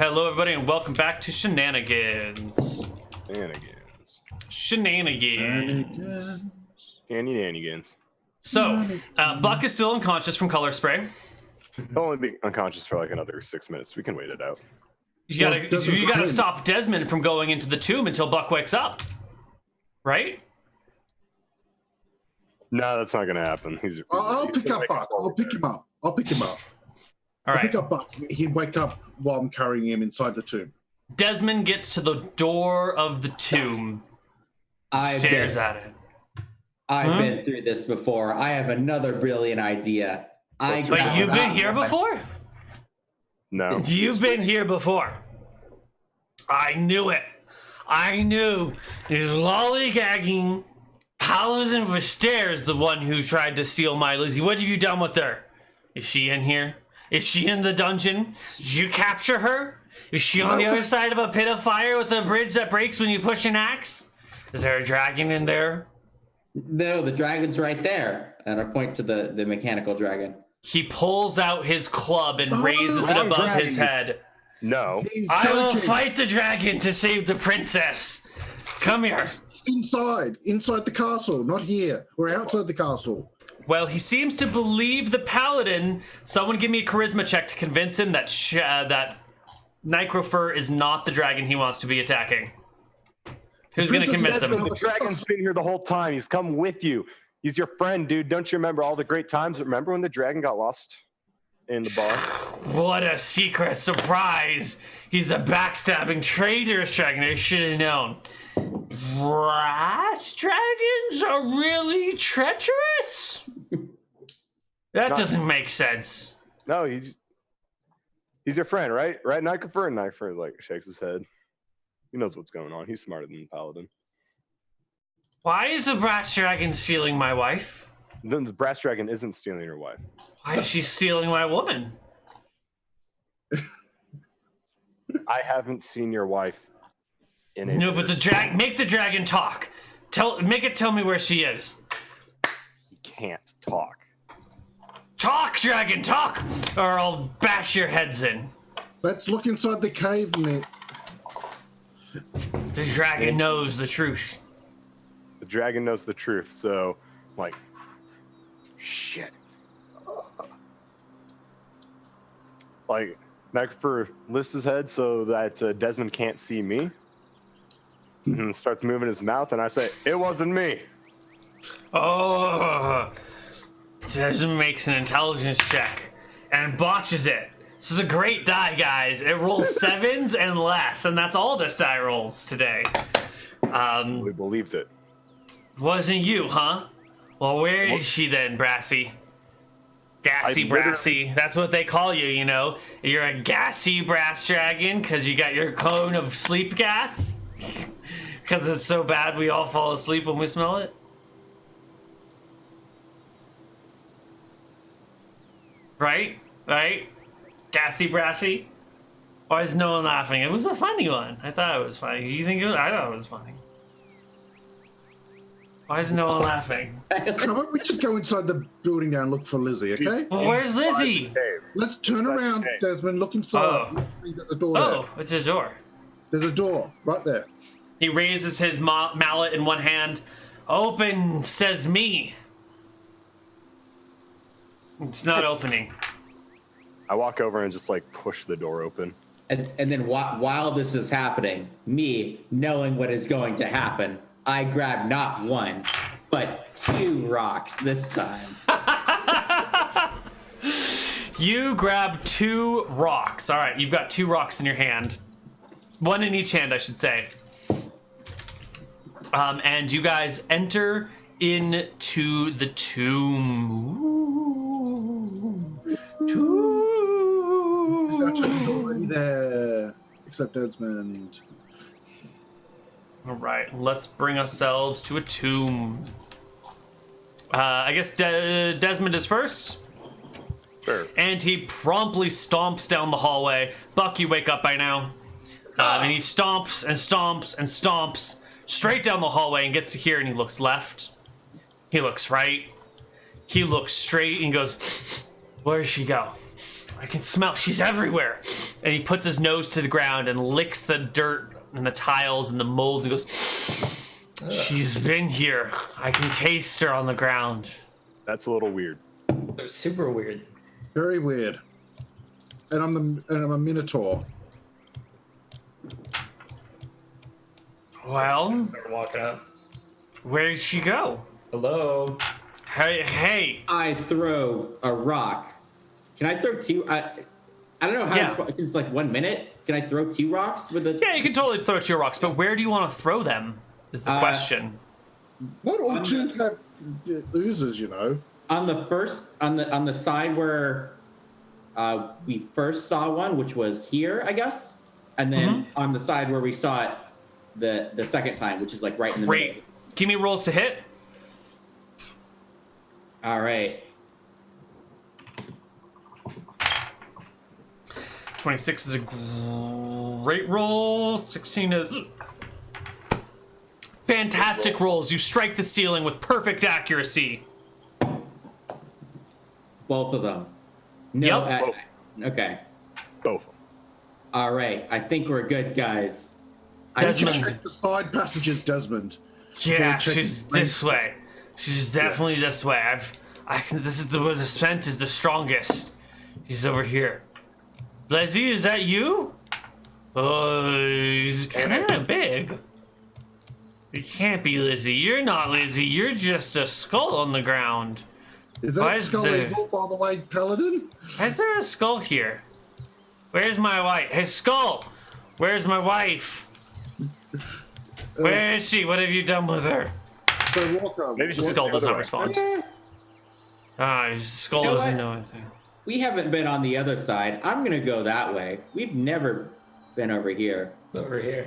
Hello, everybody, and welcome back to Shenanigans. Shenanigans. Shenanigans. So, Buck is still unconscious from color spray. He'll only be unconscious for like another 6 minutes. We can wait it out. You gotta stop Desmond from going into the tomb until Buck wakes up, right? No, that's not gonna happen. I'll pick up Buck. I'll pick him up. All I'll right. pick up Buck. He'd wake up while I'm carrying him inside the tomb. Desmond gets to the door of the tomb, stares at it. I've been through this before. I have another brilliant idea. Wait, you've been here before? No. You've been here before. I knew it. I knew. This lollygagging paladin of stairs, the one who tried to steal my Lizzie. What have you done with her? Is she in here? Is she in the dungeon? Did you capture her? Is she on the other side of a pit of fire with a bridge that breaks when you push an axe? Is there a dragon in there? No, the dragon's right there. And I point to the mechanical dragon. He pulls out his club and raises it above his head. No. I will fight the dragon to save the princess. Come here. Inside the castle, not here. We're outside the castle. Well, he seems to believe the paladin. Someone give me a charisma check to convince him that that Necrofer is not the dragon he wants to be attacking. Who's going to convince him? The dragon's been here the whole time. He's come with you. He's your friend, dude. Don't you remember all the great times? Remember when the dragon got lost in the bar? What a secret surprise. He's a backstabbing traitorous dragon. I should have known. Brass dragons are really treacherous? That doesn't make sense. No, he's your friend, right? Right, Necrofer? And Necrofer like shakes his head. He knows what's going on. He's smarter than the paladin. Why is the brass dragon stealing my wife? Then the brass dragon isn't stealing your wife. Why is she stealing my woman? I haven't seen your wife in a No, but make the dragon talk. Make it tell me where she is. He can't talk. Talk, dragon, talk! Or I'll bash your heads in. Let's look inside the cave, mate. The dragon knows the truth. The dragon knows the truth, so, like, shit. Like, Necrofer lifts his head so that Desmond can't see me. And starts moving his mouth, and I say, "It wasn't me." Oh, Desmond makes an intelligence check and botches it. This is a great die, guys. It rolls 7s and less, and that's all this die rolls today. We believed it. Wasn't you, huh? Well, where is she then, Brassy? Gassy Brassy. That's what they call you, you know? You're a gassy brass dragon because you got your cone of sleep gas? Because it's so bad we all fall asleep when we smell it? Right? Gassy Brassy? Why is no one laughing? It was a funny one. I thought it was funny. You think I thought it was funny. Why is no one laughing? Come on, we just go inside the building now and look for Lizzie, okay? Well, where's Lizzie? Let's turn around, Desmond. Look inside. Oh. There's a door there. Oh, it's his door. There's a door right there. He raises his mallet in one hand. Open, says me. It's not opening. I walk over and just, like, push the door open. And then while this is happening, me knowing what is going to happen, I grab not 1, but 2 rocks this time. You grab 2 rocks. All right, you've got 2 rocks in your hand. 1 in each hand, I should say. And you guys enter into the tomb. There's already there, except Desmond. All right, let's bring ourselves to a tomb. I guess Desmond is first. Sure. And he promptly stomps down the hallway. Buck, you wake up by now. And he stomps and stomps and stomps straight down the hallway and gets to here, and he looks left. He looks right. He looks straight and goes, where does she go? I can smell. She's everywhere. And he puts his nose to the ground and licks the dirt and the tiles and the molds and goes, she's been here. I can taste her on the ground. That's a little weird. It was super weird. Very weird. And I'm a minotaur. Well, Start walking up. where'd she go? Hello. Hey. I throw a rock. Can I throw two? I don't know how. Yeah. It's like 1 minute. Can I throw 2 rocks with a? Yeah, you can totally throw 2 rocks, but where do you want to throw them? Is the question. Not all tunes have oozes, you know. On the side where we first saw one, which was here, I guess, and then on the side where we saw it the second time, which is like right in the middle. Great. Give me rolls to hit. All right. 26 is a great roll. 16 is fantastic rolls. You strike the ceiling with perfect accuracy. Both of them. No, Yep. okay. Both. All right. I think we're good, guys. Desmond. Check the side passages, Desmond. Yeah, check she's the this way. She's definitely this way. This is the scent is the strongest. She's over here. Leslie, is that you? He's kind of big. It can't be Lizzie. You're not Lizzie. You're just a skull on the ground. Is Why that is skull the- evil, by the way, Paladin? Why is there a skull here? Where's my wife? Hey, skull! Where's my wife? Where is she? What have you done with her? So Walker, Maybe The she's skull the does other not way. respond. His skull You know doesn't what? know anything. We haven't been on the other side. I'm gonna go that way. We've never been over here. Over here.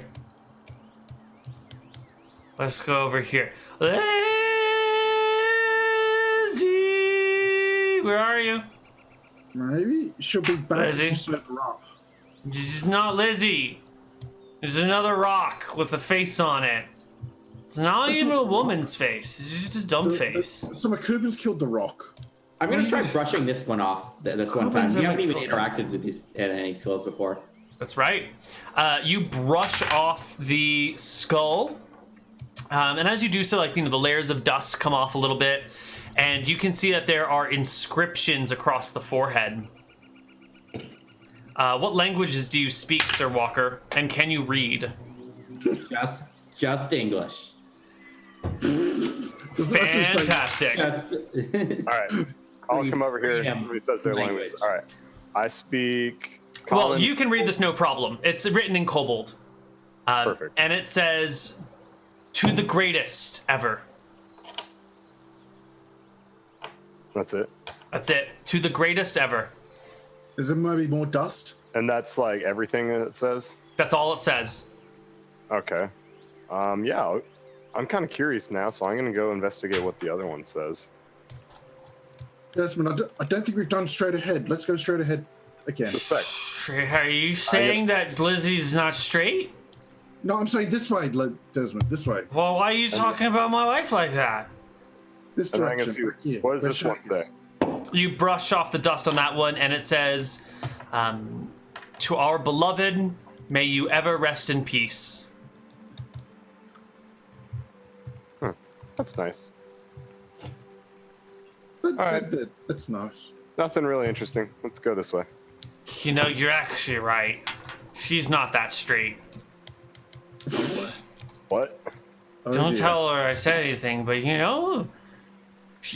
Let's go over here. Lizzie! Where are you? maybe she'll be back Lizzie? to set her up. She's not Lizzie. There's another rock with a face on it. It's not That's even not a the rock. woman's face. It's just a dumb face. So Makubans killed the rock. I'm gonna try brushing this one off this one time. Cubans We are haven't even like- interacted with these any skulls before. That's right. You brush off the skull, and as you do so, like the layers of dust come off a little bit, and you can see that there are inscriptions across the forehead. What languages do you speak, Sir Walker? And can you read? Just English. Fantastic. Just All right. I'll come over here. Freedom Everybody says their language. language. All right. I speak. Well, Common. you can read this no problem. It's written in Kobold. Perfect. And it says, "To the greatest ever." That's it. That's it. To the greatest ever. Is there maybe more dust? And that's like everything that it says. That's all it says. Okay. Yeah. I'm kind of curious now, so I'm gonna go investigate what the other one says. Desmond, I don't think we've done straight ahead. Let's go straight ahead again. Just a sec. Are you saying that Lizzie's not straight? No, I'm saying this way, Desmond. This way. Well, why are you talking about my wife like that? This And I'm direction. gonna Back see. here. What does Where this one Shaq say? is. You brush off the dust on that one, and it says, "To our beloved, may you ever rest in peace." That's nice. That- right. That's nice. Nothing really interesting. Let's go this way. You know, you're actually right. She's not that straight. What? Oh, Don't dear. tell her I said anything, but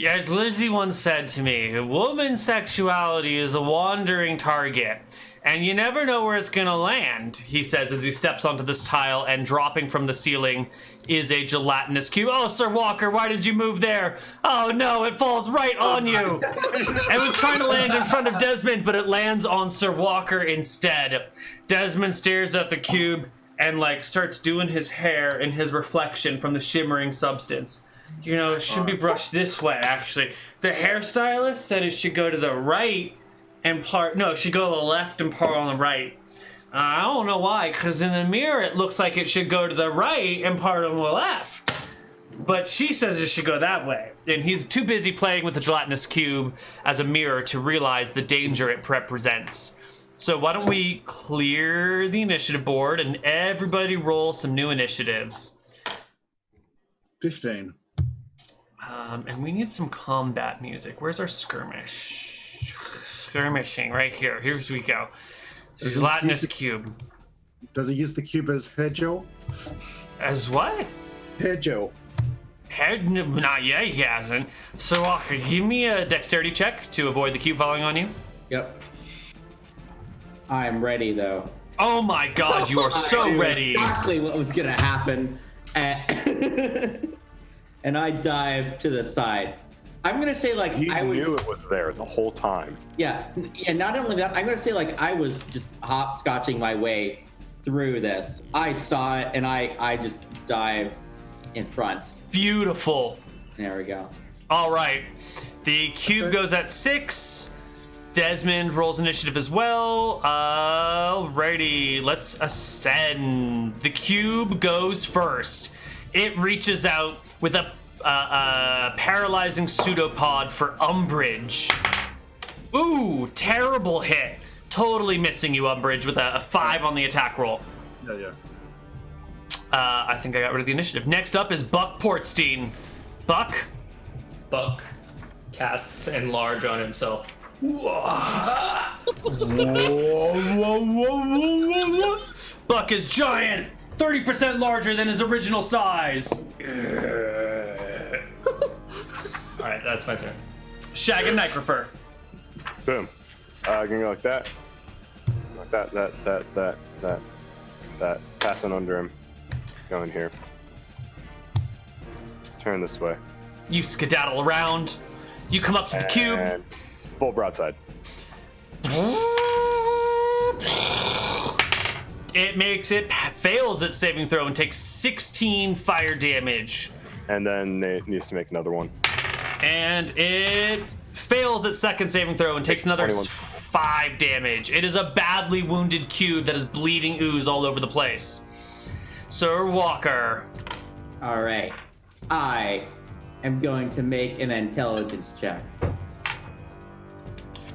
as Lizzie once said to me, woman's sexuality is a wandering target, and you never know where it's gonna land, he says as he steps onto this tile, and dropping from the ceiling is a gelatinous cube. Oh, Sir Walker, why did you move there? Oh no, it falls right on you. It was trying to land in front of Desmond, but it lands on Sir Walker instead. Desmond stares at the cube and starts doing his hair in his reflection from the shimmering substance. It should be brushed this way, actually. The hairstylist said it should go to the right and it should go to the left and part on the right. I don't know why, because in the mirror it looks like it should go to the right and part on the left. But she says it should go that way. And he's too busy playing with the gelatinous cube as a mirror to realize the danger it represents. So why don't we clear the initiative board and everybody roll some new initiatives. 15. And we need some combat music. Where's our skirmish? Skirmishing, right here. Here's we go. So gelatinous cube. Does he use the cube as hair gel? As what? Hair gel. Head, not yet, he hasn't. So, Walker, give me a dexterity check to avoid the cube falling on you. Yep. I'm ready, though. Oh my god, you are so I knew ready. Exactly what was gonna happen. And I dive to the side. I'm gonna say like He I knew it was there the whole time. Yeah. Not only that, I'm gonna say like I was just hopscotching my way through this. I saw it and I just dive in front. Beautiful. There we go. All right. The cube goes at 6. Desmond rolls initiative as well. Alrighty, let's ascend. The cube goes first. It reaches out with a paralyzing pseudopod for umbrage. Ooh, terrible hit. Totally missing you, Umbrage, with a 5 on the attack roll. Yeah. I think I got rid of the initiative. Next up is Buck Portstein. Buck? Buck casts enlarge on himself. Whoa. Buck is giant, 30% larger than his original size. All right, that's my turn. Shag and Necrofer. Boom. Gonna go like that. Like that. Passing under him. Going here. Turn this way. You skedaddle around. You come up to the cube. And full broadside. It fails its saving throw and takes 16 fire damage. And then it needs to make another one. And it fails its second saving throw and takes another 21. 5 damage. It is a badly wounded cube that is bleeding ooze all over the place. Sir Walker. All right. I am going to make an intelligence check.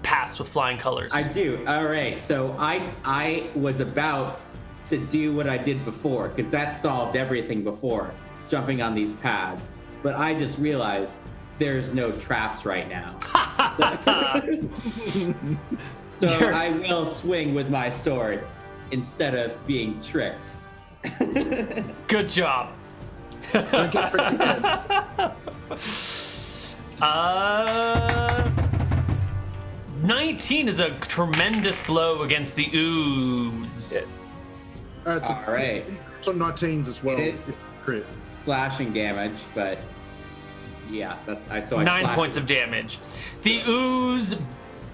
Pass with flying colors. I do. All right. So I was about to do what I did before because that solved everything before, jumping on these pads. But I just realized there's no traps right now. So I will swing with my sword instead of being tricked. Good job. Don't get tricked again. 19 is a tremendous blow against the ooze. It's All right. It's on 19s as well. It is. Crit. Slashing damage, but yeah, I 9 slash points it. of damage. The ooze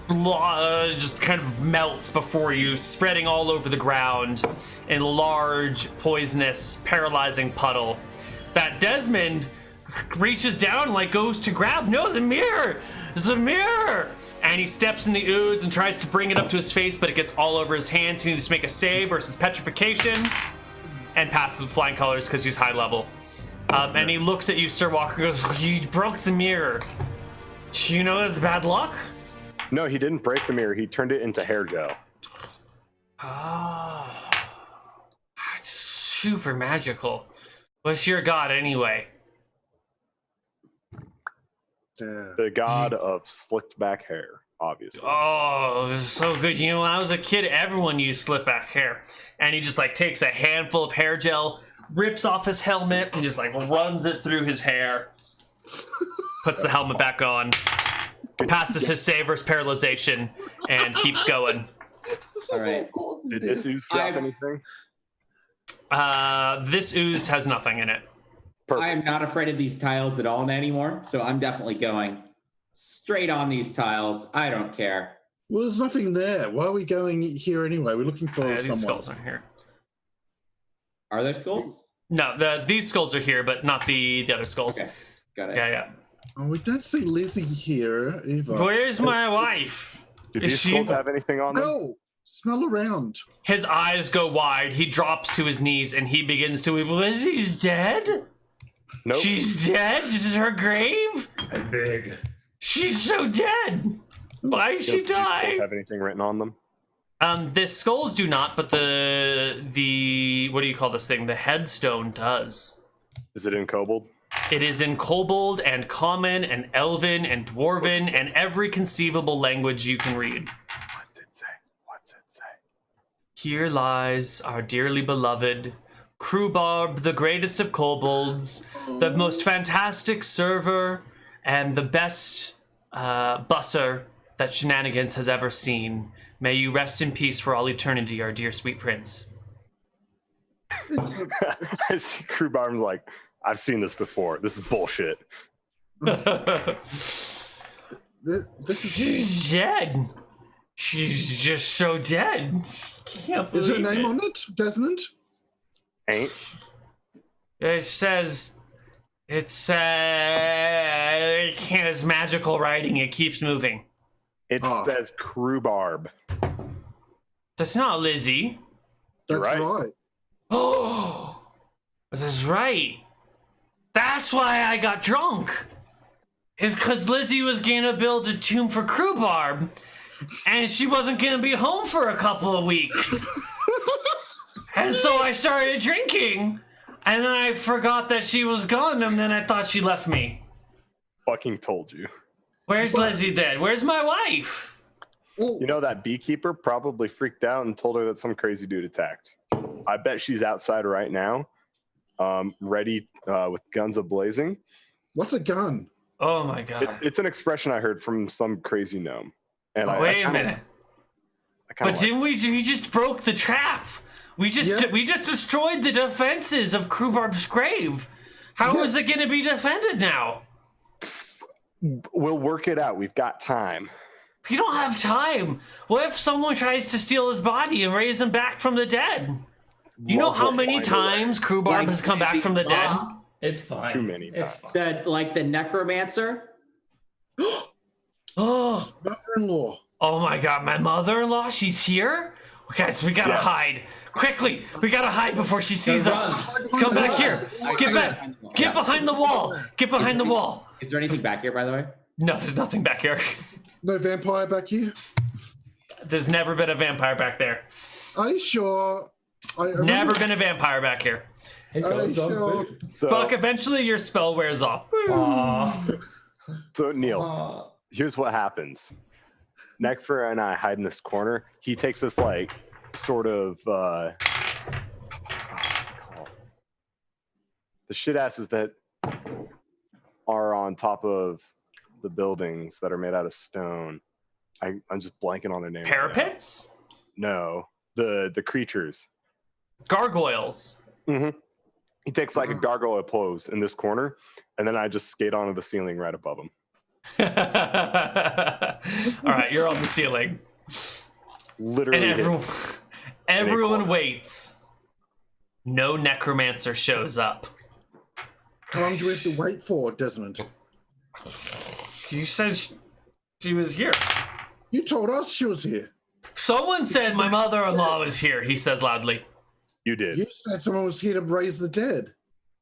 just kind of melts before you, spreading all over the ground in a large, poisonous, paralyzing puddle. That Desmond reaches down and like goes to grab. No, the mirror! It's a mirror! And he steps in the ooze and tries to bring it up to his face, but it gets all over his hands. He needs to make a save versus petrification and passes with flying colors because he's high level. And he looks at you, Sir Walker, and goes, "You broke the mirror. Do you know that's bad luck?" No, he didn't break the mirror. He turned it into hair gel. Oh, it's super magical. What's your god anyway? Yeah. The god of slicked back hair, obviously. Oh, this is so good. You know, when I was a kid, everyone used slip back hair. And he just like takes a handful of hair gel, rips off his helmet, and just like runs it through his hair. Puts the helmet back on. Passes his save versus paralyzation and keeps going. All right. Did this ooze drop anything? This ooze has nothing in it. Perfect. I am not afraid of these tiles at all anymore, so I'm definitely going straight on these tiles. I don't care. Well, there's nothing there. Why are we going here anyway? We're looking for These someone. skulls aren't here. Are there skulls? No, these skulls are here, but not the other skulls. Okay, got it. Yeah. Oh, we don't see Lizzie here either. Where's my wife? Did Is these she- skulls have anything on them? No! Smell around. His eyes go wide. He drops to his knees and he begins to weep. Lizzie's dead? Nope. She's dead? This is her grave? And big. She's so dead. Why did she Does these skulls die? have anything written on them? The skulls do not, but the what do you call this thing? The headstone does. Is it in kobold? It is in kobold and common and elven and dwarven and every conceivable language you can read. What's it say? What's it say? Here lies our dearly beloved Krob, the greatest of kobolds, the most fantastic server, and the best busser that Shenanigans has ever seen. May you rest in peace for all eternity, our dear sweet prince. I see Krubarb's like, I've seen this before. This is bullshit. This is She's dead. She's just so dead. Can't Is believe her name it. on it, Desmond? Ain't. It says, it's magical writing. It keeps moving. It Ah. says Krubarb. That's not Lizzie. You're That's right. right. Oh, that's right. That's why I got drunk. Is because Lizzie was gonna build a tomb for Krob, and she wasn't gonna be home for a couple of weeks. And so I started drinking, and then I forgot that she was gone, and then I thought she left me. Fucking told you. Where's Lizzie then? Where's my wife? Oh, You know that beekeeper probably freaked out and told her that some crazy dude attacked. I bet she's outside right now, ready with guns a-blazing. what's a gun? Oh my god. It's an expression I heard from some crazy gnome. And Wait a minute. But didn't we just broke the trap? We just destroyed the defenses of Krubarb's grave. How Yeah. is it going to be defended now? We'll work it out. We've got time. We don't have time. What if someone tries to steal his body and raise him back from the dead? You know how We'll many find a way. tims Krob has come back from the dead? It's fine. Too many It's times. fine. The necromancer. Oh, Mother-in-law. oh my god, my mother-in-law, she's here? Guys, we gotta Yeah. hide. Quickly, we gotta hide before she sees us. Run. Come back here. Get back. Get Yeah. behind the wall. Get behind the wall. Is there anything back here, by the way? No, there's nothing back here. No vampire back here? There's never been a vampire back there. Are you sure? Never been a vampire back here. It Are you goes on sure? big. So, Buck, eventually your spell wears off. Aw. so Neal, Aw. here's what happens. Nekfur and I hide in this corner. He takes this like sort of the shit asses that are on top of the buildings that are made out of stone. I'm just blanking on their name. right now. Parapets? No, the creatures. Gargoyles. Mm-hmm. He takes like a gargoyle pose in this corner, and then I just skate onto the ceiling right above him. All right, you're on the ceiling. Literally. And hit everyone corner. waits. No necromancer shows up. How long do we have to wait for, Desmond? You said she was here. You told us she was here. Someone said my mother-in-law was here, he says loudly. You did. You said someone was here to raise the dead.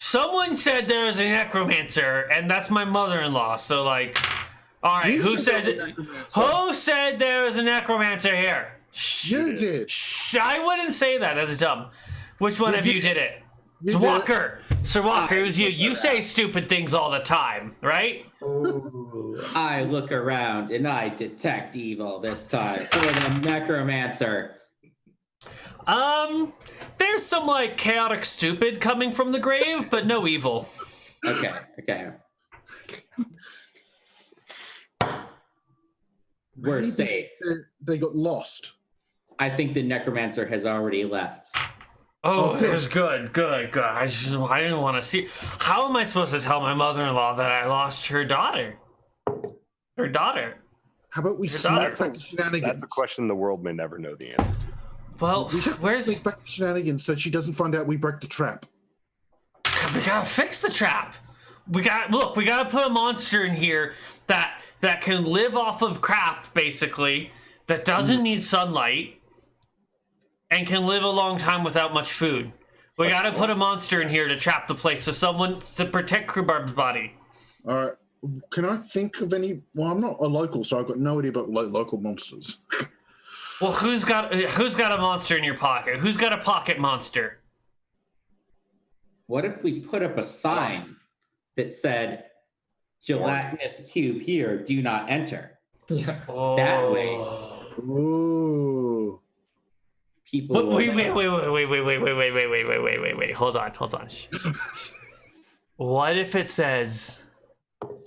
Someone said there was a necromancer, and that's my mother-in-law. So, like, all right, You who said says there it? was a necromancer. Who said there was a necromancer here? Shh, You did. shh, I wouldn't say that. That's dumb. Which one You of you did. did it? You Sir did. Walker. Sir Walker, it was you. You say stupid things all the time, right? Ooh. I look around and I detect evil this time for the necromancer. There's some like chaotic stupid coming from the grave, but no evil. Okay. We're Maybe safe. They got lost. I think the necromancer has already left. Oh, Oh, it was good. I didn't want to see. How am I supposed to tell my mother-in-law that I lost her daughter? Her daughter. How about we Your sneak daughter. back to Shenanigans? That's a question the world may never know the answer to. Well, We have to where's sneak back to Shenanigans so she doesn't find out we broke the trap. we gotta fix the trap? We gotta put a monster in here that can live off of crap, basically, that doesn't need sunlight, and can live a long time without much food. We gotta put a monster in here to trap the place, so someone to protect Krubarb's body. All right. Can I think of any? Well, I'm not a local, so I've got no idea about local monsters. Well, who's got a monster in your pocket? Who's got a pocket monster? What if we put up a sign that said, "Gelatinous cube here, do not enter"? Yeah. That way. Ooh. People. Wait. Hold on. Shh. What if it says,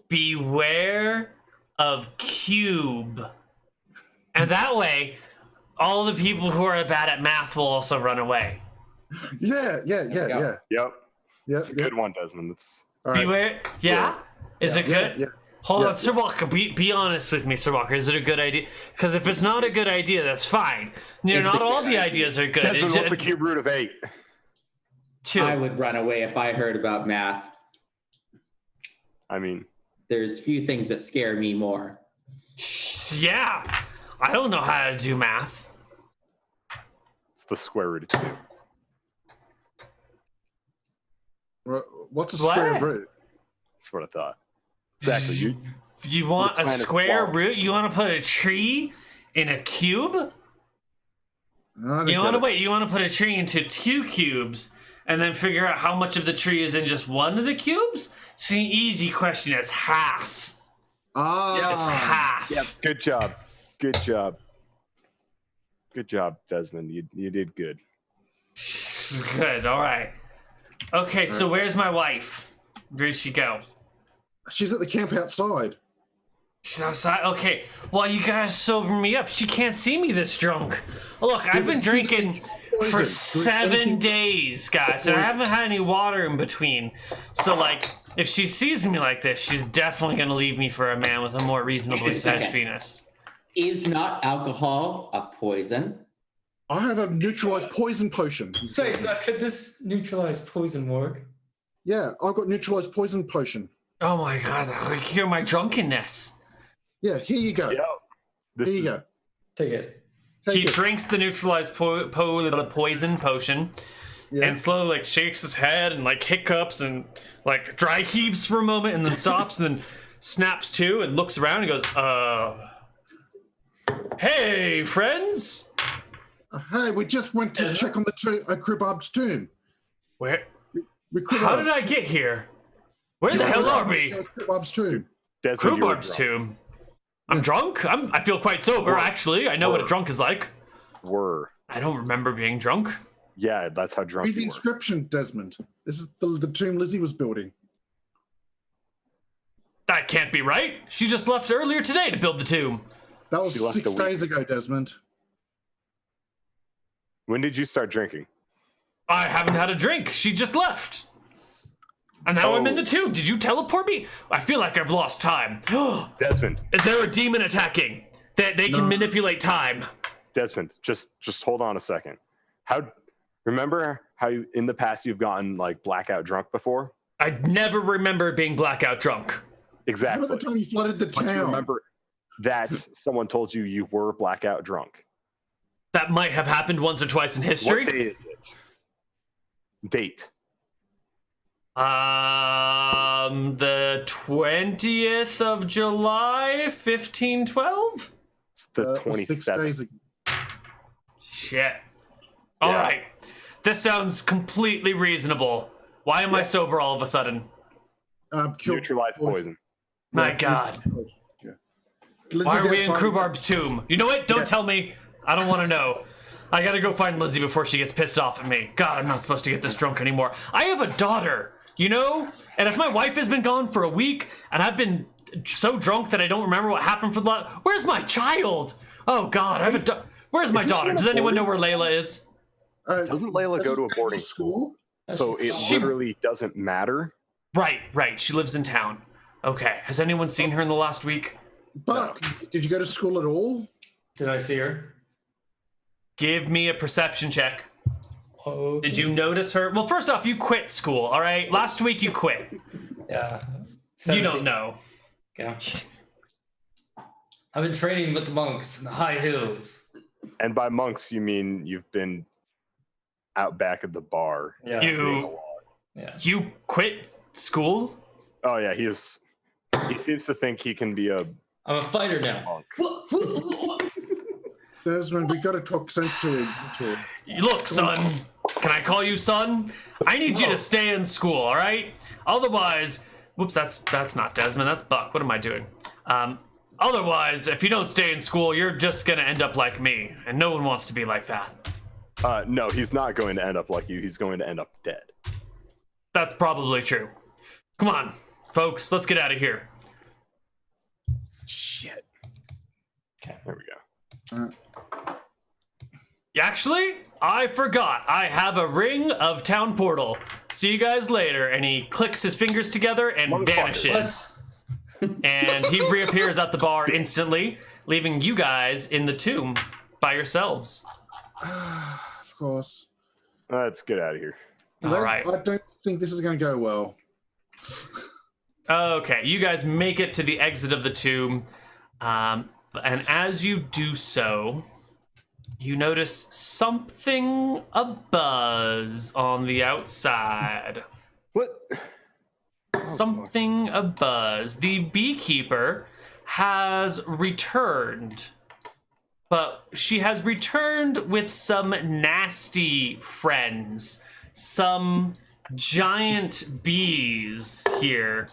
"Beware of cube," and that way, all the people who are bad at math will also run away. Yeah. Yep. Yeah. It's a good one, Desmond. It's All right. Beware. Yeah. Is it good? Yeah. Hold Yeah. on, Sir Walker. Be honest with me, Sir Walker. Is it a good idea? Because if it's not a good idea, that's fine. Not all the ideas are good. Desmond, It's what's the cube root of 8? 2. I would run away if I heard about math. I mean, There's few things that scare me more. Yeah. I don't know how to do math. it's the square root of 2. What's a square What? root? That's what I thought. Exactly. You want a We're trying to square swallow. root? You want to put a tree in a cube? I don't You get want to it. wait? You want to put a tree into 2 cubes and then figure out how much of the tree is in just one of the cubes? It's an easy question. It's half. It's half. Yep. Good job. Good job, Desmond. You did good. Good. All right. Okay. So where's my wife? Where'd she go? She's at the camp outside. She's outside. Okay. Well, you guys sober me up. She can't see me this drunk. Look, I've been drinking for Poison. 7 days, guys, and I haven't had any water in between. So, like, if she sees me like this, she's definitely gonna leave me for a man with a more reasonably Wait a sized second. penis. Is not alcohol a poison? I have a neutralized poison potion. So could this neutralize poison work? Yeah, I've got neutralized poison potion. Oh my god, that would cure my drunkenness. Yeah, here you go. Yep. This Here you is- go. Take it. He Take it. drinks the neutralized poison potion Yeah. and slowly like shakes his head and like hiccups and like dry heaves for a moment and then stops and then snaps to and looks around and goes, hey friends, Hey, we just went to check on the Krubarb's tomb. where? We How did I get here? Where the hell are we? Krubarb's tomb. Desmond, you were Krubarb's drunk. tomb. I'm drunk. I feel quite sober actually. I know what a drunk is like. Were. I don't remember being drunk. Yeah, that's how drunk Read the you were. inscription, Desmond. This is the tomb Lizzie was building. That can't be right. She just left earlier today to build the tomb. That was She left 6 a week. days ago, Desmond. When did you start drinking? I haven't had a drink. She just left. And now I'm in the tomb. Did you teleport me? I feel like I've lost time. Desmond, Is there a demon attacking? That they can No. manipulate time. Desmond, just hold on a second. Remember how in the past you've gotten like blackout drunk before? I never remember being blackout drunk. How Exactly. about the time you flooded the But you town? remember that someone told you were blackout drunk. That might have happened once or twice in history. What date is it? Date. The 20th of July, 1512? It's the 6 27th. days ago. Shit. All Yeah. right. This sounds completely reasonable. Why am I sober all of a sudden? Killed Neutralized poison. My God. Yeah. Why are we Lizzie's in outside. Krubarb's tomb? You know what? Don't Yeah. tell me. I don't want to know. I gotta go find Lizzie before she gets pissed off at me. God, I'm not supposed to get this drunk anymore. I have a daughter, you know? And if my wife has been gone for a week and I've been so drunk that I don't remember what happened for the last... Where's my child? Oh, God, I have a... Where's my daughter? Does anyone know where Layla is? Doesn't Layla go to a boarding school? So it literally doesn't matter. Right. She lives in town. Okay. Has anyone seen her in the last week? But did you go to school at all? Did I see her? Give me a perception check. Oh, Did you notice her? Well, first off, you quit school, all right? Last week you quit. Yeah. You 17. don't know. Yeah. I've been training with the monks in the high hills. And by monks, you mean you've been out back of the bar. Yeah. Yeah. You quit school? Oh yeah, he seems to think he can be a I'm a fighter now. punk. Desmond, we got to talk sense to him. Look, son. Can I call you son? I need you to stay in school, all right? Otherwise, whoops, that's not Desmond. That's Buck. What am I doing? Otherwise, if you don't stay in school, you're just gonna end up like me, and no one wants to be like that. No, he's not going to end up like you. He's going to end up dead. That's probably true. Come on, folks. Let's get out of here. Shit. Okay. There we go. Actually, I forgot. I have a ring of town portal. See you guys later. And he clicks his fingers together and vanishes. And he reappears at the bar instantly, leaving you guys in the tomb by yourselves. Of course. Let's get out of here. All right. I don't think this is going to go well. Okay, you guys make it to the exit of the tomb. And as you do so, you notice something abuzz on the outside. What? Something abuzz. The beekeeper has returned, but she has returned with some nasty friends. Some giant bees here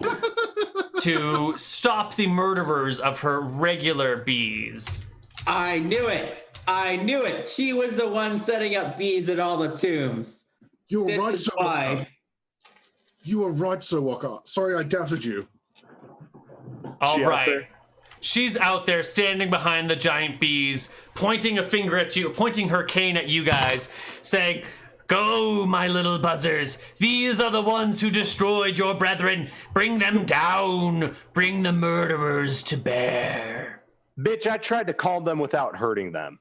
to stop the murderers of her regular bees. I knew it. I knew it. She was the one setting up bees at all the tombs. You were This right, is Sir why. Walker. You were right, Sir Walker. Sorry, I doubted you. All She out right. there? She's out there standing behind the giant bees, pointing a finger at you, pointing her cane at you guys, saying, "Go, my little buzzers. These are the ones who destroyed your brethren. Bring them down. Bring the murderers to bear." Bitch, I tried to calm them without hurting them.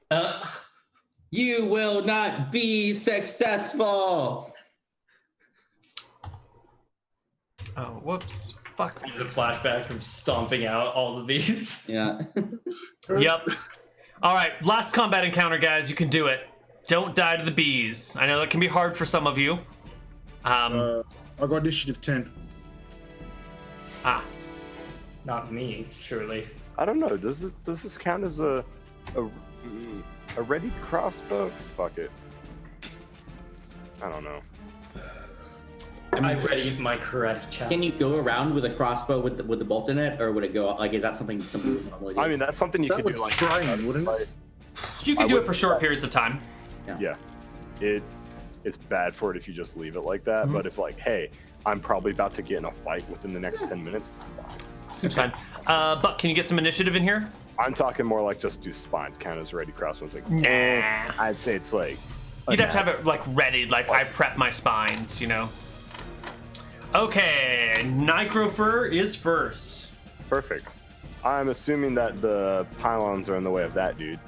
You will not be successful. Oh, whoops. Fuck. It's a flashback from stomping out all the bees. Yeah. Yep. All right, last combat encounter, guys. You can do it. Don't die to the bees. I know that can be hard for some of you. I got initiative 10. Not me, surely. I don't know. Does this count as a ready crossbow? Fuck it. I don't know. I ready my karate chop. Can you go around with a crossbow with the bolt in it, or would it go like? Is that something somebody would normally do? I mean, that's something you That could would do. Like, strain, wouldn't it? You can I do it would- for short periods of time. yeah, it's bad for it if you just leave it like that. But if like, hey, I'm probably about to get in a fight within the next 10 minutes, that's fine. Seems fine. Buck, can you get some initiative in here? I'm talking more like just do spines count as ready crossbows. Like, Nah. I'd say it's like. You'd have to have it like ready, like I prep my spines, you know. Okay, Necrofer is first. Perfect. I'm assuming that the pylons are in the way of that dude.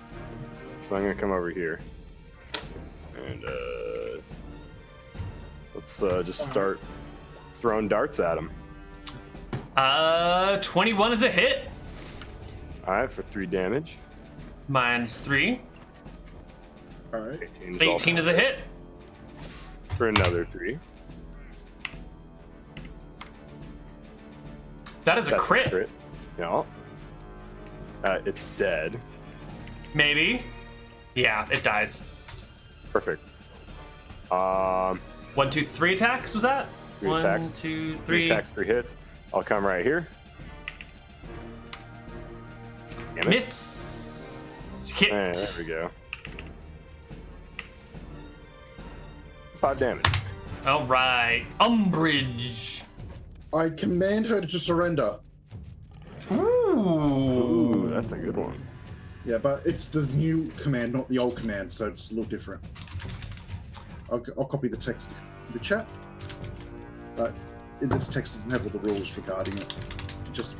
So I'm gonna come over here. And let's just start throwing darts at him. 21 is a hit. Alright, for 3 damage. Minus 3. All right. 18 is a hit. For another 3. That is a That's crit. Yeah. It's dead. Maybe. Yeah, it dies. Perfect. 1, 2, 3 attacks, was that? 3 1, attacks. 2, 3 3. attacks, 3 hits. I'll come right here. Damn it. Miss. Hit. There we go. 5 damage. All right. Umbrage. I command her to surrender. Ooh. That's a good one. Yeah, but it's the new command, not the old command, so it's a little different. I'll copy the text in the chat. But this text doesn't have all the rules regarding it. Just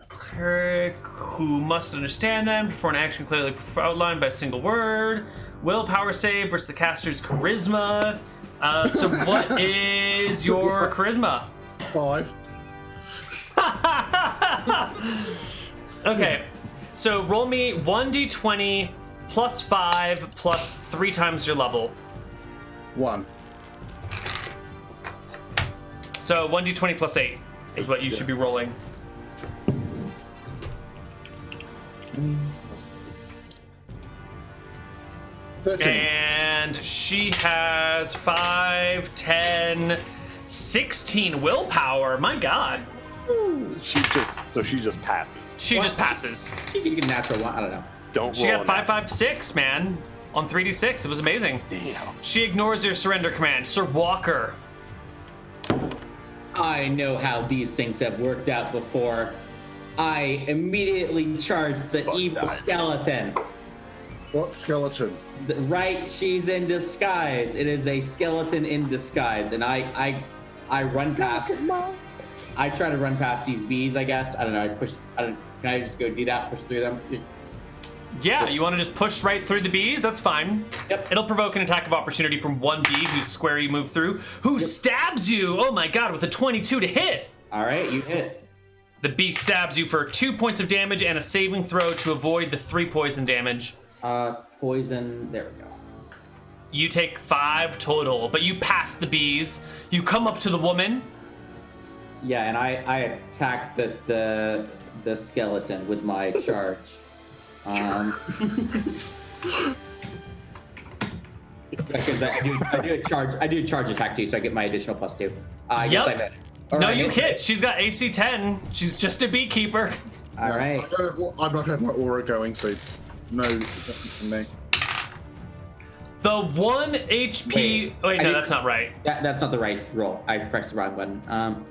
Cleric who must understand them before an action clearly outlined by a single word. Willpower save versus the caster's charisma. So what is your charisma? 5. Okay, so roll me 1d20 plus 5 plus 3 times your level. 1. So 1d20 plus 8 is what you should be rolling. Mm. 13. And she has 5, 10, 16 willpower. My God. She just passes. She just passes. She can get a natural one. I don't know. Don't She roll got 5, 5, 6, man. On 3d6. It was amazing. Damn. She ignores your surrender command. Sir Walker. I know how these things have worked out before. I immediately charged the evil dies. skeleton. What skeleton? Right, she's in disguise. It is a skeleton in disguise, and I run past. I try to run past these bees. I guess I don't know. Can I just go do that? Push through them? Yeah, you want to just push right through the bees? That's fine. Yep. It'll provoke an attack of opportunity from one bee whose square you move through, who stabs you. Oh my God, with a 22 to hit. All right, you hit. The bee stabs you for 2 points of damage and a saving throw to avoid the 3 poison damage. Poison. There we go. You take 5 total, but you pass the bees. You come up to the woman. Yeah, and I attack the skeleton with my charge. Because I do a charge attack too, so I get my additional +2. Yes, I hit. All No, right, you hit. She's got AC 10. She's just a beekeeper. All right. I don't have my aura going, so it's no nothing from me. The 1 HP. Wait, no, that's not right. That's not the right roll. I pressed the wrong button.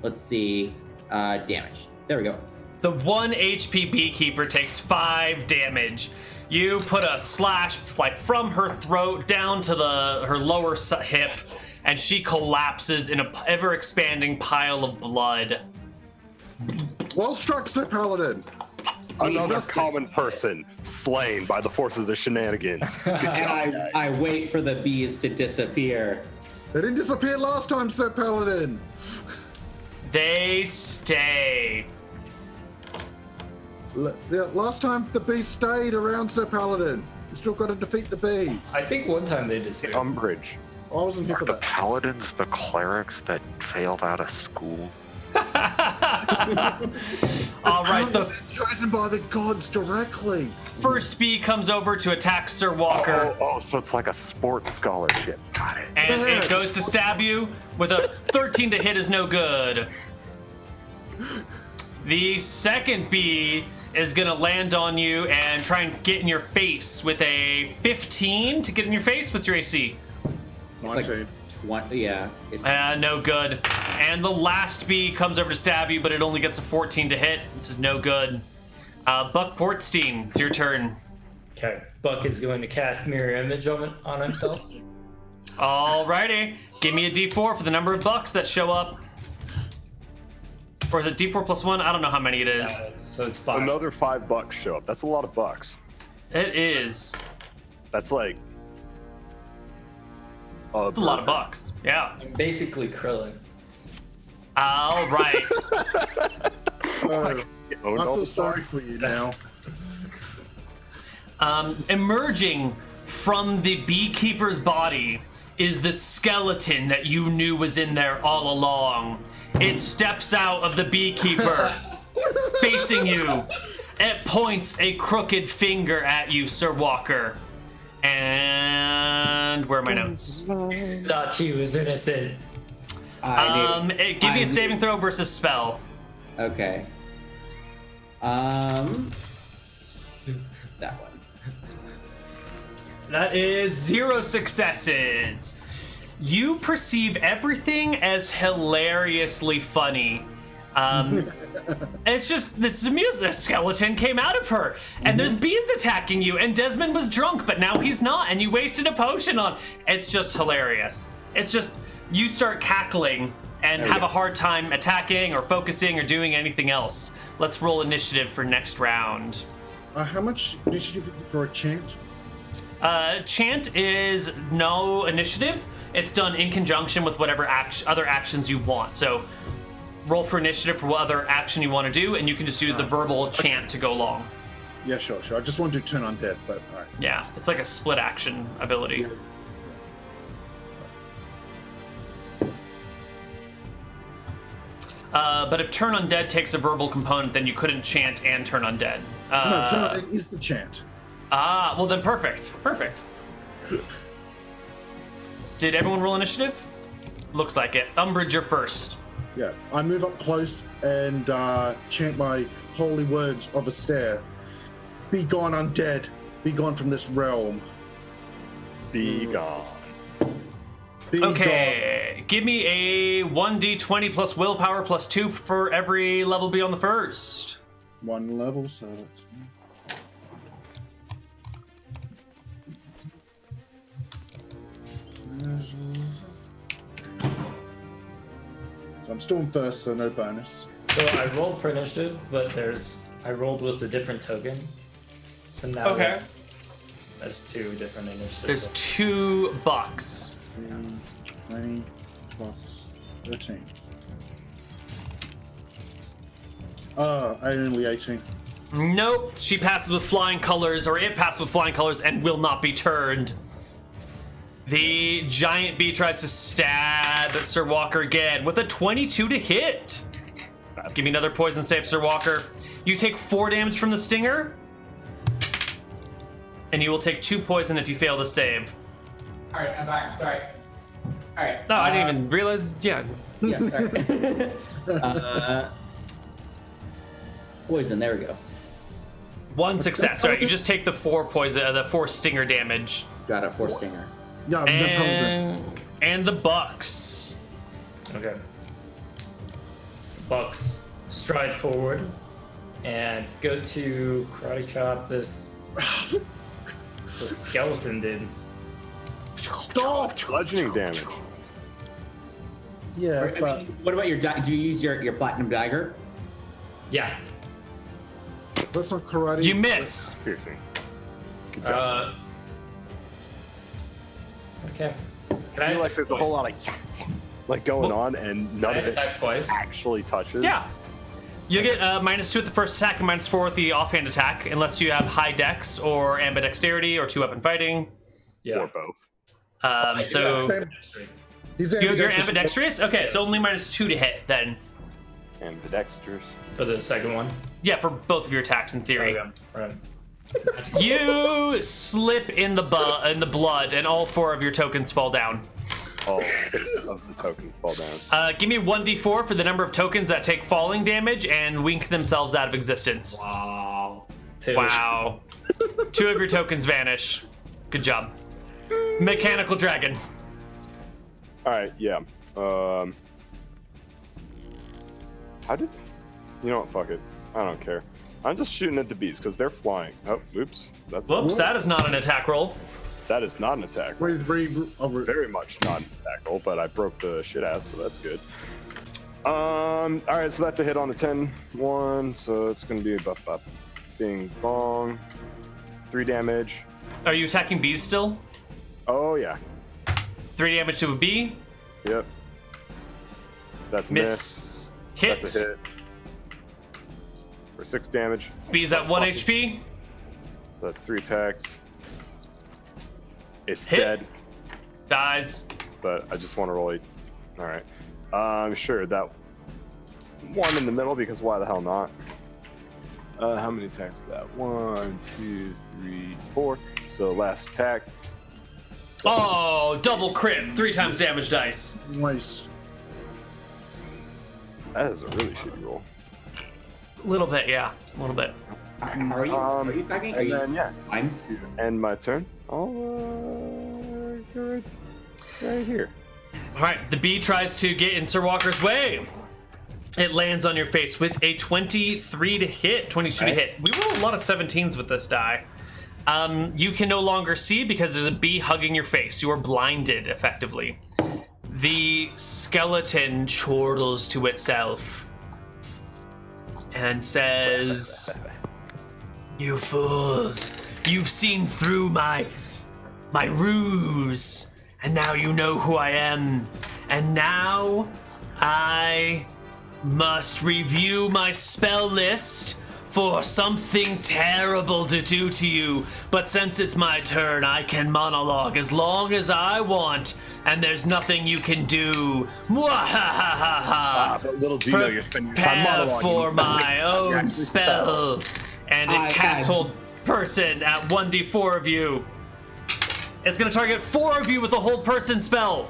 Let's see. Damage. There we go. The 1 HP beekeeper takes 5 damage. You put a slash like from her throat down to her lower hip, and she collapses in a ever-expanding pile of blood. Well struck, Sir Paladin. Another common person slain by the forces of Shenanigans. And I wait for the bees to disappear. They didn't disappear last time, Sir Paladin. They stay. Last time the bees stayed around Sir Paladin. You still got to defeat the bees. I think one time they disappeared. Umbrage. I wasn't here for The that. paladins, the clerics that failed out of school. All right, the Chosen by the gods directly. first bee comes over to attack Sir Walker, So it's like a sports scholarship. Got it. and Yes. it goes to stab you with a 13 to hit is no good. The second bee is gonna land on you and try and get in your face with a 15 to get in your face with your AC. 19. 20. Yeah. No good. And the last bee comes over to stab you, but it only gets a 14 to hit, which is no good. Buck Portstein, it's your turn. Okay. Buck is going to cast Mirror Image on himself. Alrighty, give me a D4 for the number of bucks that show up. Or is it D4 plus 1? I don't know how many it is. So it's 5. Another $5 show up. That's a lot of bucks. It is. That's like. It's a lot of bucks. Yeah. I'm basically Krillin. Alright. I feel sorry for you now. Emerging from the beekeeper's body is the skeleton that you knew was in there all along. It steps out of the beekeeper, facing you. It points a crooked finger at you, Sir Walker. And where are my notes? Thought she was innocent. Give me a saving throw versus spell. Okay. That one. That is 0 successes. You perceive everything as hilariously funny. It's just this amusing. The skeleton came out of her, and there's bees attacking you. And Desmond was drunk, but now he's not, and you wasted a potion on. It's just hilarious. It's just you start cackling and have a hard time attacking or focusing or doing anything else. Let's roll initiative for next round. How much initiative for a chant? Chant is no initiative. It's done in conjunction with whatever other actions you want. So roll for initiative for what other action you want to do, and you can just use the verbal chant to go along. Yeah, sure. I just wanted to turn undead, but all right. Yeah, it's like a split action ability. But if turn undead takes a verbal component, then you couldn't chant and turn undead. No, so it is the chant. Well then perfect. Perfect. Did everyone roll initiative? Looks like it. Umbridge, you're first. Yeah, I move up close and chant my holy words of a stare. Be gone, undead. Be gone from this realm. Be gone. Be Okay, give me a 1d20 plus willpower plus 2 for every level beyond the first. gone. 1 level, so that's... So I'm still in first, so no bonus. So I rolled for initiative, but I rolled with a different token. So now Okay. there's 2 different initiatives. There's 2 bucks. 20 plus 13. Only 18. Nope, she passes with flying colors, or it passes with flying colors and will not be turned. The giant bee tries to stab Sir Walker again with a 22 to hit. Give me another poison save, Sir Walker. You take 4 damage from the stinger, and you will take 2 poison if you fail to save. All right, I'm back. Sorry. All right. No, I didn't even realize. Yeah. Yeah, sorry. Poison. There we go. 1 success. All right, you just take the 4 poison, the 4 stinger damage, Got it. 4 stinger. Yeah, and the bucks. Okay. Bucks stride forward and go to karate chop this skeleton dude. Stop! Bludgeoning damage. Yeah, I but mean, what about your? Do you use your platinum dagger? Yeah. that's not karate. You miss. Piercing. Good job. Okay. I feel like there's a whole lot of going on, and none of it attack twice. actually touches. Yeah. You get -2 at the first attack and -4 at the offhand attack, unless you have high dex or ambidexterity or 2-weapon fighting. Yeah. Or both. So He's you're ambidextrous? Okay, so only -2 to hit then. Ambidextrous. For the second one. Yeah, for both of your attacks in theory. Okay. Right. You slip in the blood, and all 4 of your tokens fall down. All 6 of the tokens fall down. Give me 1d4 for the number of tokens that take falling damage and wink themselves out of existence. Wow. 2. Wow. 2 of your tokens vanish. Good job. Mechanical dragon. All right, yeah. How did? You know what? Fuck it. I don't care. I'm just shooting at the bees because they're flying. Oh, oops. Whoops, that is not an attack roll. That is not an attack roll. Over. Very much not an attack roll, but I broke the shit ass, so that's good. All right, so that's a hit on the 10-1, so it's gonna be a buff up. Bing bong. 3 damage. Are you attacking bees still? Oh yeah. 3 damage to a bee. Yep. That's a miss. Hit. That's a hit. For 6 damage. Bees at 1 HP. So that's 3 attacks. It's Hit. dead, Dies. but I just want to roll it. All right. Sure, that one in the middle, because why the hell not? How many attacks is that? 1, 2, 3, 4. So last attack. Oh, double crit. 3 times damage dice. Nice. That is a really shitty roll. A little bit, yeah. A little bit. Are you attacking? Are And you? then yeah, Mine's. end my turn. I'll go right here. All right, the bee tries to get in Sir Walker's way. It lands on your face with a 23 to hit, 22 to hit. We roll a lot of 17s with this die. You can no longer see because there's a bee hugging your face. You are blinded, effectively. The skeleton chortles to itself and says, "You fools, you've seen through my ruse, and now you know who I am. And now I must review my spell list for something terrible to do to you. But since it's my turn, I can monologue as long as I want. and there's nothing you can do. Mwahahaha. But little do you know you're spending your time Prepare monologuing. for my own actually spell. And it casts hold person at 1d4 of you. It's gonna target 4 of you with a hold person spell.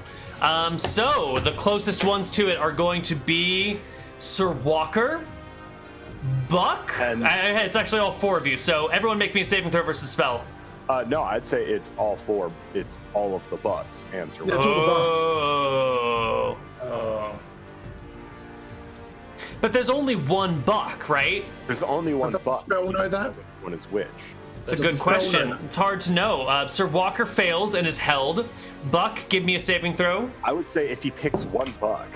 So the closest ones to it are going to be Sir Walker, Buck. And- It's actually all 4 of you. So everyone make me a saving throw versus spell. No, I'd say it's all 4. It's all of the bucks and Sir Yeah, Walker. it's all the bucks. Oh. Oh. But there's only one Buck, right? There's only one Does the buck. spell know that? Which one is which? It's a Does good the spell know question. that? It's hard to know. Sir Walker fails and is held. Buck, give me a saving throw. I would say if he picks one buck,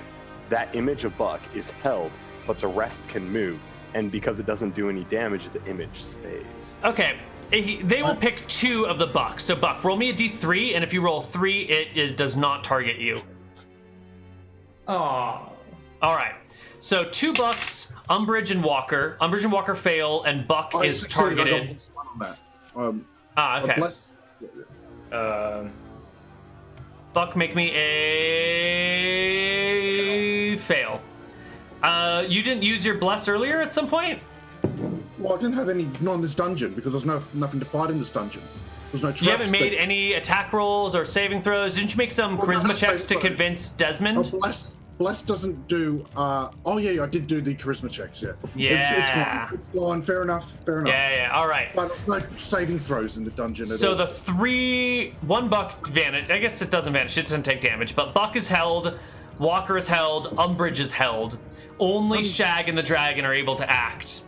that image of buck is held, but the rest can move. And because it doesn't do any damage, the image stays. Okay. They will pick 2 of the Bucks. So Buck, roll me a d3, and if you roll 3, it does not target you. Aw. All right. So 2 Bucks, Umbridge and Walker. Umbridge and Walker fail, and Buck I is succeeded, I got targeted. +1 on that. Okay. Bless. Buck, make me a fail. You didn't use your bless earlier at some point? Well, I didn't have any, not in this dungeon, because there's nothing to fight in this dungeon. There's no traps. You haven't made any attack rolls or saving throws. Didn't you make some Well, charisma that's checks to fine. convince Desmond? Oh, Bless doesn't do. Oh yeah, I did do the charisma checks. Yeah. Yeah. It's fine. Fair enough. Fair enough. Yeah. All right. But there's no saving throws in the dungeon at So all. the 1 Buck vanish. I guess it doesn't vanish. It doesn't take damage. But Buck is held. Walker is held. Umbridge is held. Only Shag and the Dragon are able to act.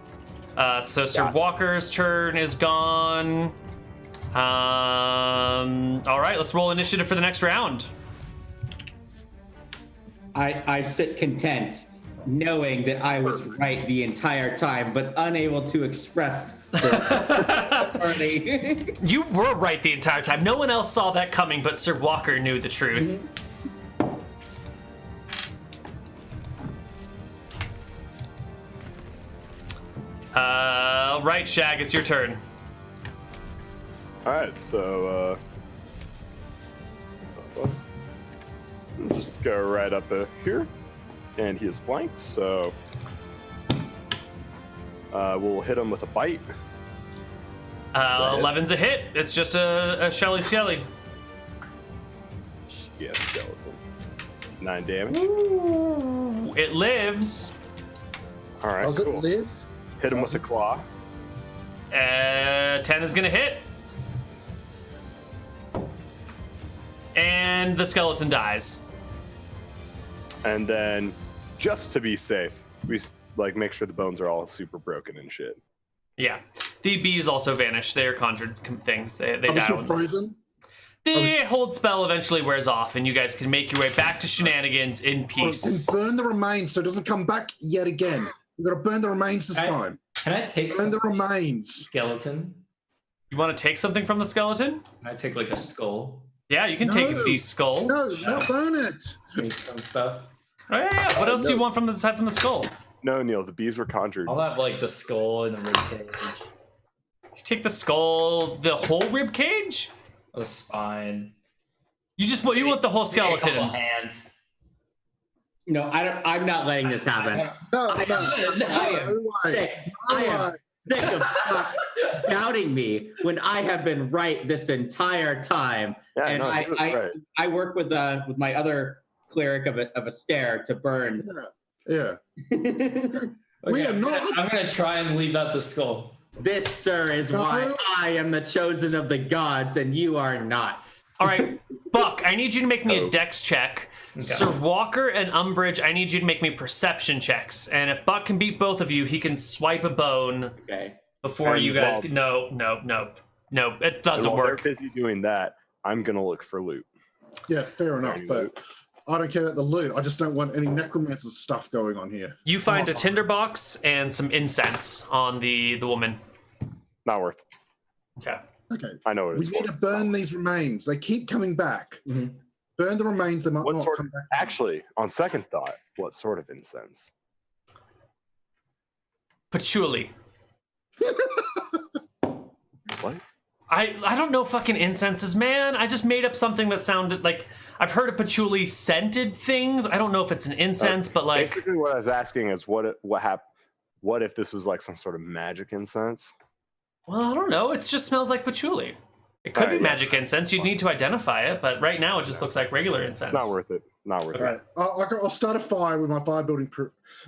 So Sir Walker's turn is gone. All right, let's roll initiative for the next round. I sit content knowing that I was right the entire time, but unable to express this. Early. You were right the entire time. No one else saw that coming, but Sir Walker knew the truth. All right, Shag, it's your turn. Alright, so, just go right up here. And he is flanked, so we'll hit him with a bite. 11's a hit. It's just a Shelly Skelly. Yeah, skeleton. 9 damage. Ooh, it lives. Alright, Does cool. it live? Hit him with a claw. 10 is gonna hit. And the skeleton dies. And then, just to be safe, we make sure the bones are all super broken and shit. Yeah. The bees also vanish. They are conjured things. They Are we die. still when- frozen? The hold spell eventually wears off, and you guys can make your way back to Shenanigans in And peace. burn the remains so it doesn't come back yet again. We've got to burn the remains this time. Can I take Burn the some remains. skeleton? You want to take something from the skeleton? Can I take like a skull? Yeah, you can take No. the skull. No, not burn it. Take some stuff. Oh, yeah. What else do you No. want from the side from the skull? No, Neil, the bees were conjured. I'll have like the skull and the rib cage, You take the skull, the whole rib cage? a spine. You want the whole Maybe a couple skeleton. hands. No, I'm not letting this happen. No, I am way. sick. I am sick of doubting me when I have been right this entire time. Yeah, And no, he was right. I work with my other cleric of a stare to burn. Yeah. We are not. I'm gonna try and leave out the skull. This, sir, is why I am the chosen of the gods and you are not. All right, Buck, I need you to make me Oh. a dex check. Sir Walker and Umbridge, I need you to make me perception checks. And if Buck can beat both of you, he can swipe a bone Okay. before And you guys. while- No, it And doesn't while work. they're busy doing that, I'm gonna look for loot. Yeah, fair enough. But I don't care about the loot. I just don't want any necromancer stuff going on here. You find a tinderbox and some incense on the woman. Not worth. Okay. Okay. I know what We it's need for. to burn these remains. They keep coming back. Mhm. Burn the remains. They might What not sort come of, back. actually, on second thought, what sort of incense? Patchouli. What? I don't know fucking incenses, man. I just made up something that sounded like I've heard of patchouli scented things. I don't know if it's an incense, but like, basically what I was asking is what if this was like some sort of magic incense? well, I don't know. It just smells like patchouli. It could be Alright, yeah. magic incense. You'd need to identify it, but right now it just looks like regular incense. It's not worth it. Not worth All right, it. I'll start a fire with my fire building.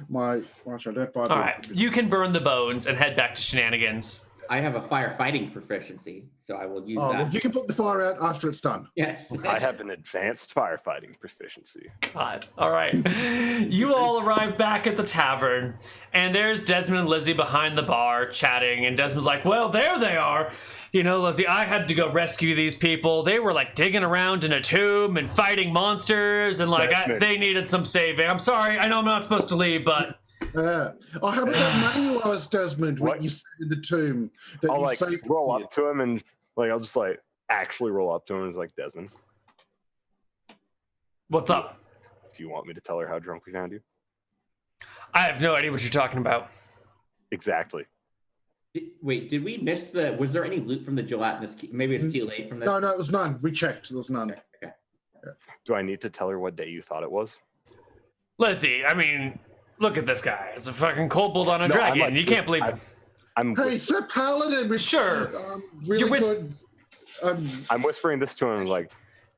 Well, actually, I don't have fire All building. right, you can burn the bones and head back to Shenanigans. I have a firefighting proficiency, so I will use Oh, that. well, you can put the fire out after it's done. Yes. I have an advanced firefighting proficiency. God. All right. You all arrive back at the tavern, and there's Desmond and Lizzie behind the bar chatting, and Desmond's like, well, there they are. You know, Lizzie, I had to go rescue these people. They were like digging around in a tomb and fighting monsters, and like they needed some saving. I'm sorry. I know I'm not supposed to leave, but Oh, how about that money you owe us, Desmond, when What? you saved the tomb? That I'll you like saved roll us up to him and like I'll just like actually roll up to him and it's like, Desmond, what's up? do you want me to tell her how drunk we found you? I have no idea what you're talking about. Exactly. Wait, did we miss the? Was there any loot from the gelatinous key? Maybe it's too late from this. No, it was none. We checked. There was none. Okay. Do I need to tell her what day you thought it was? Lizzie, I mean, look at this guy. It's a fucking kobold on a No, I'm dragon. like You this- can't believe. I'm Hey, Sir Paladin, Sure. really You're good. I'm whispering this to him like,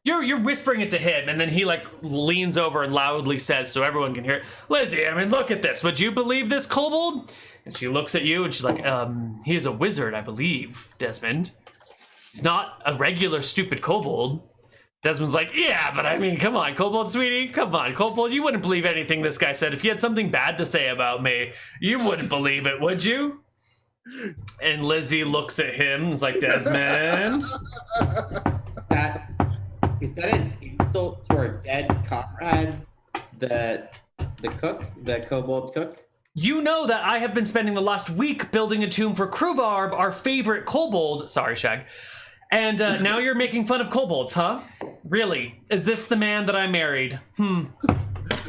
You're whispering it to him, and then he like leans over and loudly says, so everyone can hear it. Lizzie, I mean, look at this. Would you believe this kobold? And she looks at you, and she's like, he is a wizard, I believe, Desmond. He's not a regular stupid kobold. Desmond's like, yeah, but I mean, come on, kobold, sweetie, come on, kobold. You wouldn't believe anything this guy said. If he had something bad to say about me, you wouldn't believe it, would you? And Lizzie looks at him and is like, Desmond. Is that an insult to our dead comrade, the cook, the kobold cook? You know that I have been spending the last week building a tomb for Krob, our favorite kobold. Sorry, Shag. And now you're making fun of kobolds, huh? Really? Is this the man that I married?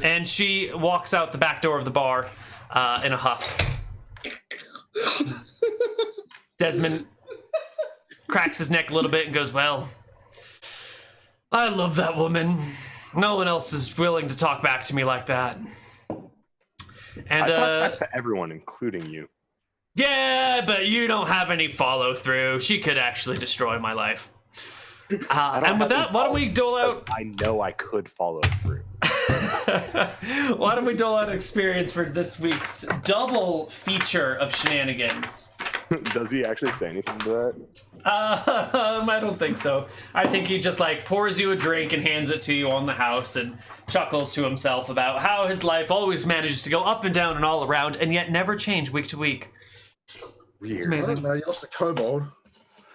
And she walks out the back door of the bar in a huff. Desmond cracks his neck a little bit and goes, well, I love that woman. No one else is willing to talk back to me like that. And I talk back to everyone, including you. yeah, but you don't have any follow through. She could actually destroy my life. And with that, why don't we dole out? I know I could follow through. Why don't we dole out experience for this week's double feature of Shenanigans? Does he actually say anything to that? I don't think so. I think he just like pours you a drink and hands it to you on the house and chuckles to himself about how his life always manages to go up and down and all around and yet never change week to week. It's I amazing. don't know. You lost a kobold.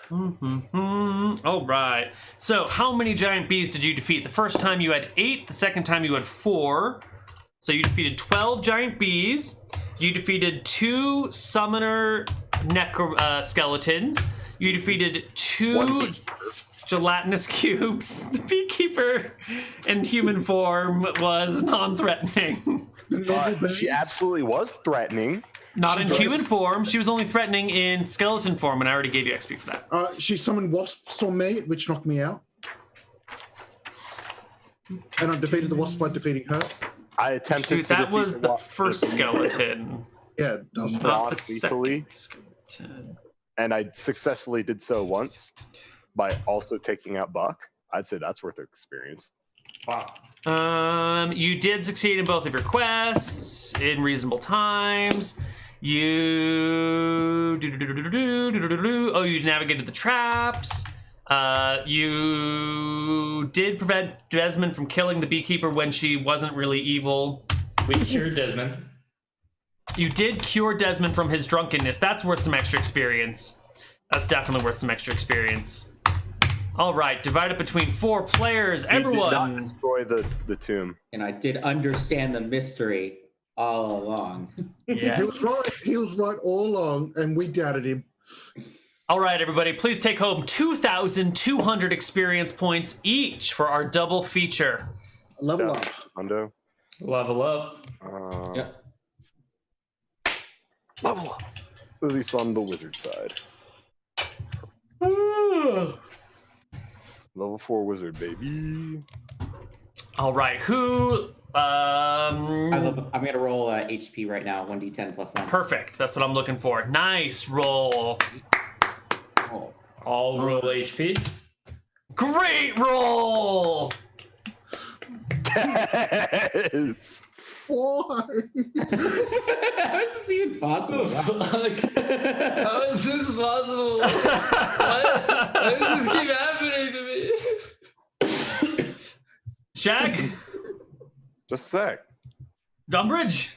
All right. So, how many giant bees did you defeat? The first time you had 8. The second time you had 4. So you defeated 12 giant bees. You defeated 2 summoner skeletons. You defeated 2 gelatinous cubes. The beekeeper in human form was non-threatening. She absolutely was threatening. Not in human form. She was only threatening in skeleton form, and I already gave you XP for that. She summoned wasps on me, which knocked me out. And I defeated the wasp by defeating her. I attempted Dude, to that defeat was the wasp first skeleton. Yeah, that was Not not the lethally, second skeleton. and I successfully did so once by also taking out Buck. I'd say that's worth experience. Wow. You did succeed in both of your quests in reasonable times. You you navigated the traps. You did prevent Desmond from killing the beekeeper when she wasn't really evil. We cured Desmond. You did cure Desmond from his drunkenness. That's worth some extra experience. That's definitely worth some extra experience. All right, divide it between 4 players. He did not Everyone. destroy the tomb. And I did understand the mystery all along. Yes. He was right all along, and we doubted him. All right, everybody, please take home 2,200 experience points each for our double feature. Level up. Hundo. Level up. Yep. Level up. At least on the wizard side. Level 4 wizard, baby. All right, who? I'm gonna roll HP right now. 1d10 plus 1. Perfect. That's what I'm looking for. Nice roll. Oh. I'll roll HP. Great roll. Yes. Why? How is this even possible? Fuck. How is this possible? Why does this keep happening to me? Shag? Just a sec. Umbridge?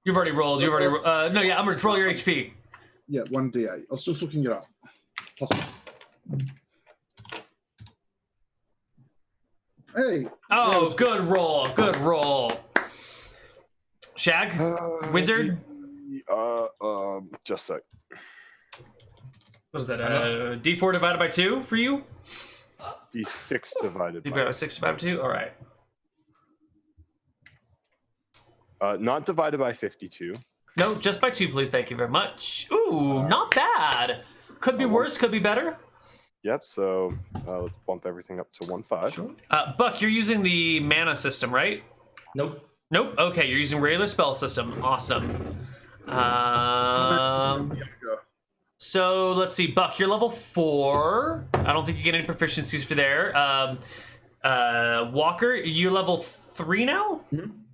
You've already rolled. No, yeah, Umbridge, roll your HP. Yeah, 1d8. I was just looking it up. Plus. Hey. Oh, good roll. Good roll. Shag? Wizard? Just a sec. What is that? D4 divided by 2 for you? D6 divided by. D4 6 divided by 2? All right. Not divided by 52. No, just by 2, please. Thank you very much. Ooh, not bad. Could be worse, could be better. Yep, so let's bump everything up to 1.5. Sure. Buck, you're using the mana system, right? Nope. Nope. Okay, you're using regular spell system. Awesome. So let's see, Buck, you're level 4. I don't think you get any proficiencies for there. Walker, you're level 3 now. Mhm.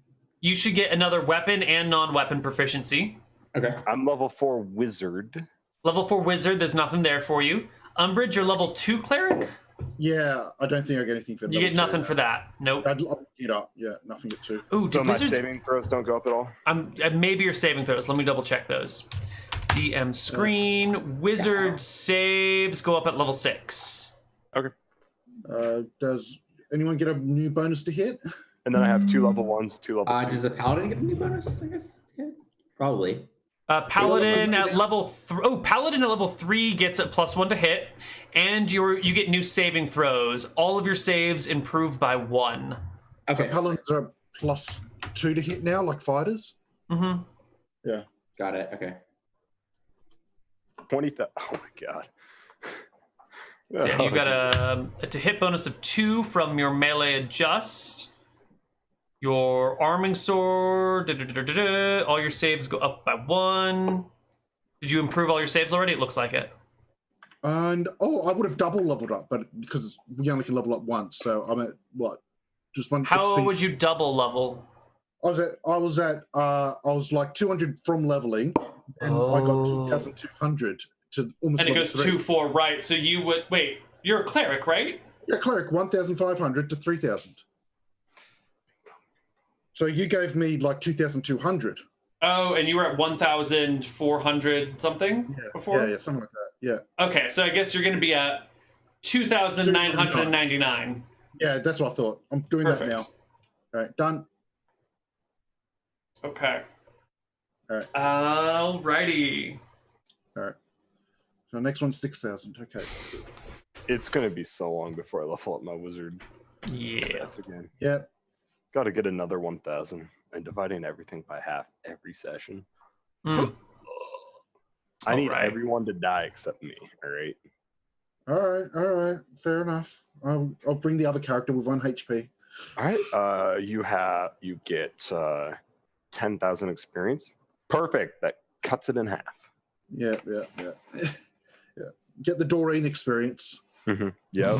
You should get another weapon and non-weapon proficiency. Okay. I'm level 4 wizard. Level 4 wizard, there's nothing there for you. Umbridge, you're level 2 cleric. Yeah, I don't think I get anything for that. You get nothing for that. Nope. I'd look it up. Yeah, nothing at 2. Ooh, do So my wizards? saving throws don't go up at all? Maybe your saving throws. Let me double check those. DM screen. Wizard saves go up at level 6. Okay. Does anyone get a new bonus to hit? And then I have 2 level 1s, 2 level 2s. Does the paladin get a new bonus? I guess. Yeah. Probably. Paladin at level 3. Oh, Paladin at level 3 gets a +1 to hit, and you get new saving throws. All of your saves improve by 1. Okay. Paladins are +2 to hit now, like fighters. Mm-hmm. Yeah. Got it. Okay. 20,000. Oh my god. So yeah, you got a to hit bonus of 2 from your melee adjust. Your arming sword, all your saves go up by 1. Did you improve all your saves already? It looks like it. And I would have double leveled up, but because we only can level up once, so I'm at what? Just 1. How XP. would you double level? I was like 200 from leveling, and I got 2,200 to almost. And it goes 3. 2-4, right? So you would wait. You're a cleric, right? Yeah, cleric 1,500 to 3,000. So you gave me like 2,200. Oh, and you were at 1,400 something before? Yeah, something like that. Yeah. Okay, so I guess you're going to be at 2,999. Yeah, that's what I thought. I'm doing Perfect. that now. All right, done. Okay. All right. Alrighty. All right. So next one's 6,000. Okay. It's going to be so long before I level up my wizard Yeah. stats again. Yeah. Got to get another 1,000 and dividing everything by half every session. Mm. I need Alright. everyone to die except me. All right. All right. Fair enough. I'll bring the other character with 1 HP. All right. You get 10,000 experience. Perfect. That cuts it in half. Yeah. Get the Doreen experience. Mm-hmm. Yep.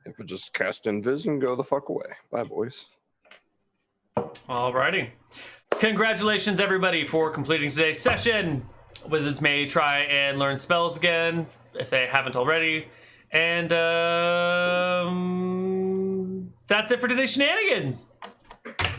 If we just cast Invis and go the fuck away. Bye, boys. Alrighty. Congratulations, everybody, for completing today's session. Wizards may try and learn spells again if they haven't already. And that's it for today's shenanigans.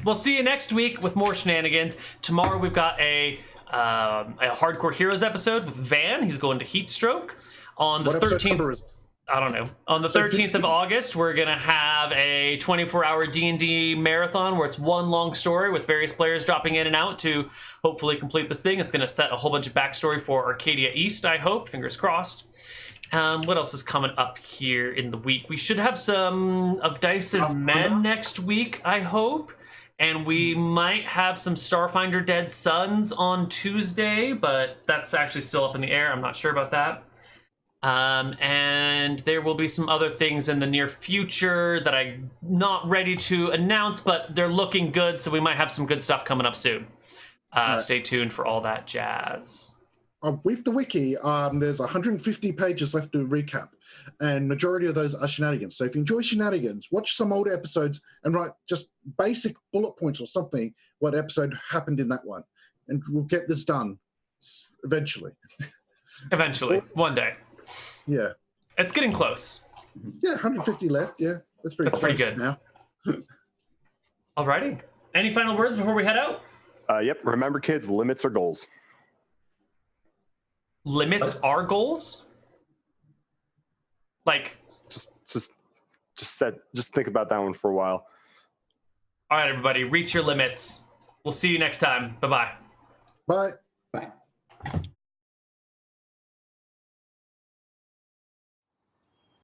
We'll see you next week with more shenanigans. Tomorrow we've got a Hardcore Heroes episode with Van. He's going to Heatstroke. On the What episode 13th. number is it? I don't know. On the 13th of August, we're going to have a 24-hour D&D marathon where it's one long story with various players dropping in and out to hopefully complete this thing. It's going to set a whole bunch of backstory for Arcadia East, I hope. Fingers crossed. What else is coming up here in the week? We should have some of Dice and Men next week, I hope. And we might have some Starfinder Dead Sons on Tuesday, but that's actually still up in the air. I'm not sure about that. And there will be some other things in the near future that I'm not ready to announce, but they're looking good, so we might have some good stuff coming up soon. Stay tuned for all that jazz. With the wiki, there's 150 pages left to recap, and majority of those are shenanigans. So if you enjoy shenanigans, watch some old episodes and write just basic bullet points or something, what episode happened in that one. And we'll get this done eventually. Eventually, one day. Yeah. It's getting close. Yeah, 150 left. Yeah, that's pretty That's pretty close good. now. Alrighty. Any final words before we head out? Yep. Remember, kids, limits are goals. Limits our goals? Like, Just think about that one for a while. all right, everybody, reach your limits. We'll see you next time. Bye-bye. Bye. Bye.